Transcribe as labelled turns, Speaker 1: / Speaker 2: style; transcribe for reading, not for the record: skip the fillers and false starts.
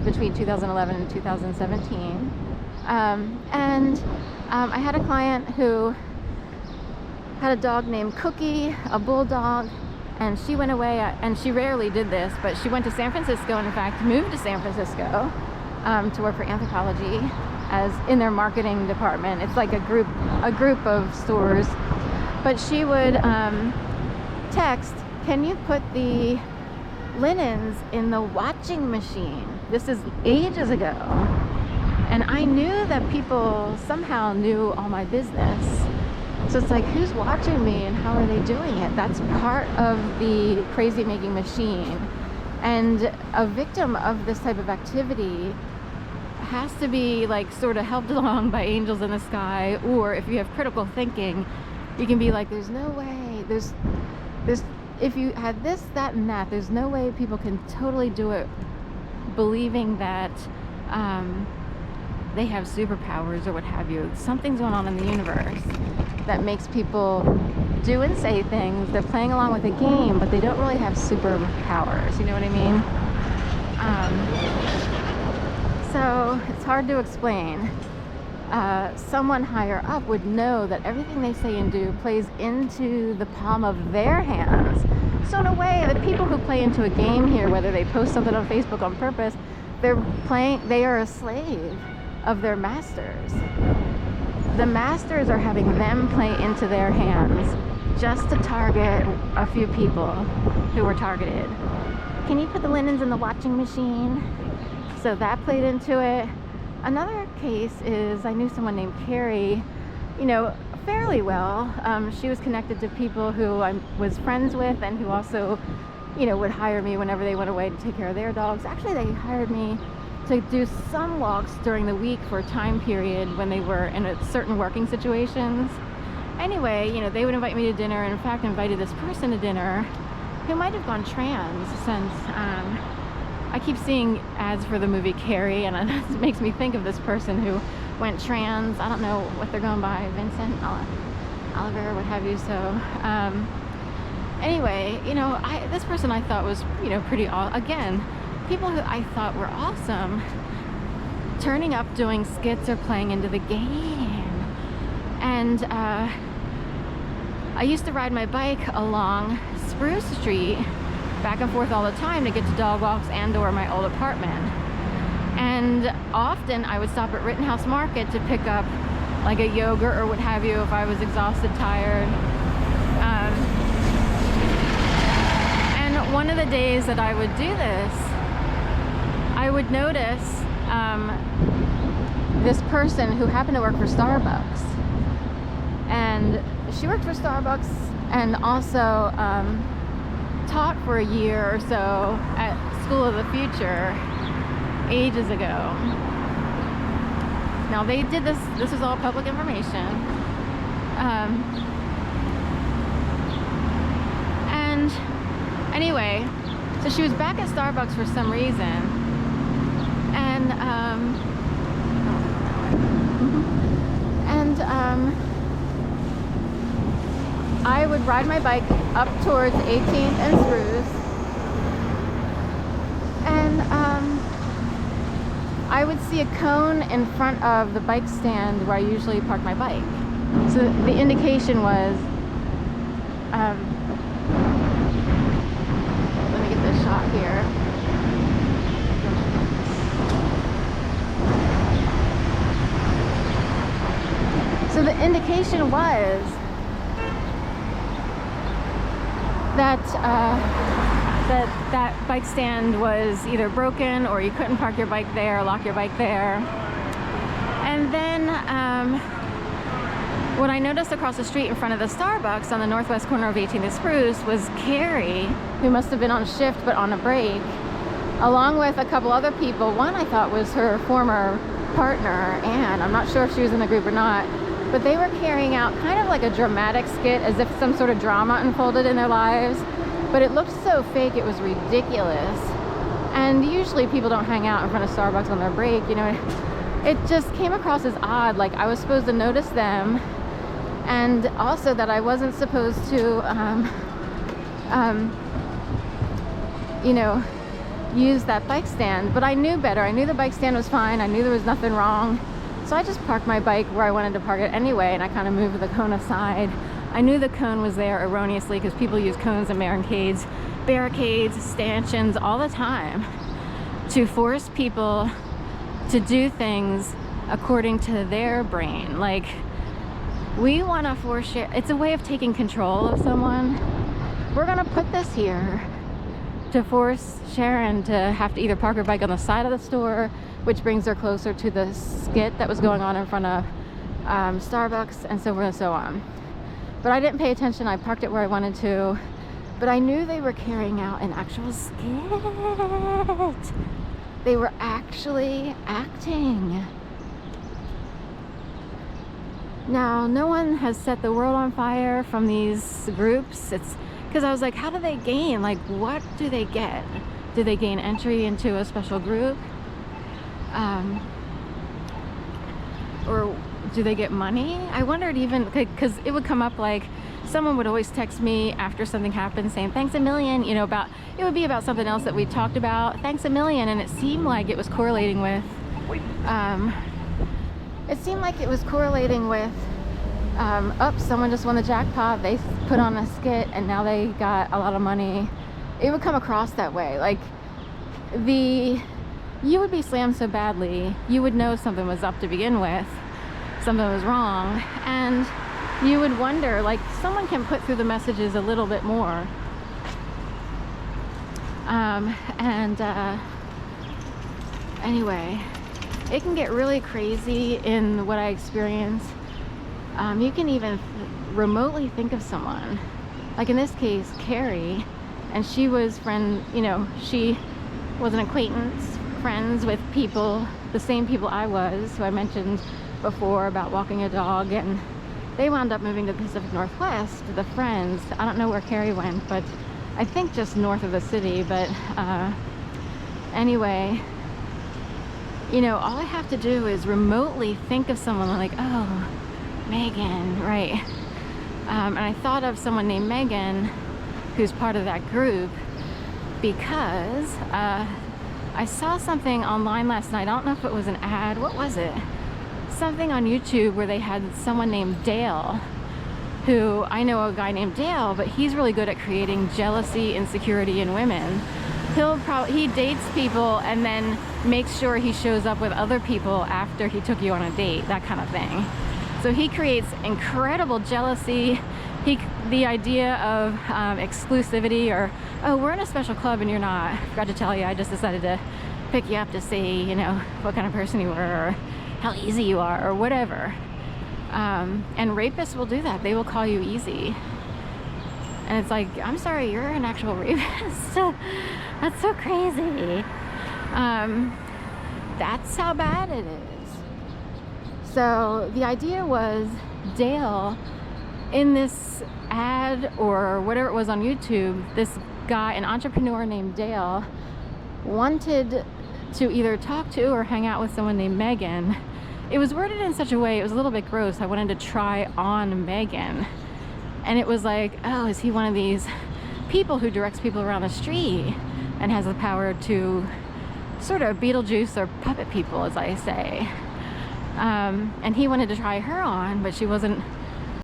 Speaker 1: between 2011 and 2017. I had a client who had a dog named Cookie, a bulldog, and she went away, and she rarely did this, but she went to San Francisco, and in fact moved to San Francisco to work for Anthropologie as in their marketing department. It's like a group of stores. But she would text, "Can you put the linens in the washing machine?" This is ages ago. And I knew that people somehow knew all my business. So it's like, who's watching me and how are they doing it? That's part of the crazy making machine. And a victim of this type of activity has to be like sort of helped along by angels in the sky, or if you have critical thinking, you can be like, there's no way, there's if you had this, that, and that, there's no way people can totally do it believing that they have superpowers or what have you. Something's going on in the universe that makes people do and say things. They're playing along with a game, but they don't really have superpowers. You know what I mean? So it's hard to explain. Someone higher up would know that everything they say and do plays into the palm of their hands. So in a way, the people who play into a game here, whether they post something on Facebook on purpose, they are a slave of their masters. The masters are having them play into their hands just to target a few people who were targeted. Can you put the linens in the washing machine? So that played into it. Another case is, I knew someone named Carrie, fairly well. She was connected to people who I was friends with and who also, would hire me whenever they went away to take care of their dogs. Actually, they hired me to do some walks during the week for a time period when they were in certain working situations. Anyway, they would invite me to dinner, and in fact invited this person to dinner who might have gone trans, since I keep seeing ads for the movie Carrie, and it makes me think of this person who went trans. I don't know what they're going by, Vincent, Oliver, what have you. So anyway, this person I thought was, pretty again, people who I thought were awesome, turning up doing skits or playing into the game. And I used to ride my bike along Spruce Street back and forth all the time to get to dog walks and or my old apartment. And often I would stop at Rittenhouse Market to pick up like a yogurt or what have you if I was exhausted, tired. And one of the days that I would do this, I would notice this person who happened to work for Starbucks. And she worked for Starbucks and also taught for a year or so at School of the Future ages ago. Now they did this was all public information. And anyway, so she was back at Starbucks for some reason. And I would ride my bike up towards 18th and Spruce, and I would see a cone in front of the bike stand where I usually park my bike. So the indication was, let me get this shot here. So the indication was that bike stand was either broken or you couldn't park your bike there, lock your bike there. And then what I noticed across the street in front of the Starbucks on the northwest corner of 18th and Spruce was Carrie, who must have been on shift but on a break, along with a couple other people. One I thought was her former partner, Anne. I'm not sure if she was in the group or not. But they were carrying out kind of like a dramatic skit, as if some sort of drama unfolded in their lives. But it looked so fake, it was ridiculous. And usually people don't hang out in front of Starbucks on their break, It just came across as odd, like I was supposed to notice them, and also that I wasn't supposed to, use that bike stand, but I knew better. I knew the bike stand was fine. I knew there was nothing wrong. So I just parked my bike where I wanted to park it anyway, and I kind of moved the cone aside. I knew the cone was there erroneously because people use cones and barricades, stanchions all the time to force people to do things according to their brain. Like, we want to force it. It's a way of taking control of someone. We're gonna put this here to force Sharon to have to either park her bike on the side of the store, which brings her closer to the skit that was going on in front of Starbucks, and so forth and so on. But I didn't pay attention. I parked it where I wanted to, but I knew they were carrying out an actual skit. They were actually acting. Now, no one has set the world on fire from these groups. It's because I was like, how do they gain? Like, what do they get? Do they gain entry into a special group? Or do they get money? I wondered, even because it would come up like someone would always text me after something happened saying thanks a million, you know, about it would be about something else that we talked about, thanks a million, and it seemed like it was correlating with someone just won the jackpot, they put on a skit and now they got a lot of money. It would come across that way. Like, you would be slammed so badly, you would know something was up to begin with, something was wrong, and you would wonder, like, someone can put through the messages a little bit more. Anyway, it can get really crazy in what I experience. You can even remotely think of someone, like in this case, Carrie, and she was she was an acquaintance, friends with people, the same people I was, who I mentioned before about walking a dog, and they wound up moving to the Pacific Northwest, the friends. I don't know where Carrie went, but I think just north of the city. But anyway, all I have to do is remotely think of someone like, oh, Megan, right? And I thought of someone named Megan who's part of that group because I saw something online last night. I don't know if it was an ad. What was it? Something on YouTube where they had someone named Dale, who I know a guy named Dale, but he's really good at creating jealousy, insecurity in women. He dates people and then makes sure he shows up with other people after he took you on a date, that kind of thing. So he creates incredible jealousy. The idea of exclusivity, or, oh, we're in a special club and you're not. I forgot to tell you, I just decided to pick you up to see, what kind of person you were, or how easy you are, or whatever. And rapists will do that. They will call you easy. And it's like, I'm sorry, you're an actual rapist. That's so crazy. That's how bad it is. So the idea was Dale, in this ad or whatever it was on YouTube, this guy, an entrepreneur named Dale, wanted to either talk to or hang out with someone named Megan. It was worded in such a way, it was a little bit gross. I wanted to try on Megan. And it was like, oh, is he one of these people who directs people around the street and has the power to sort of Beetlejuice or puppet people, as I say? And he wanted to try her on, but she wasn't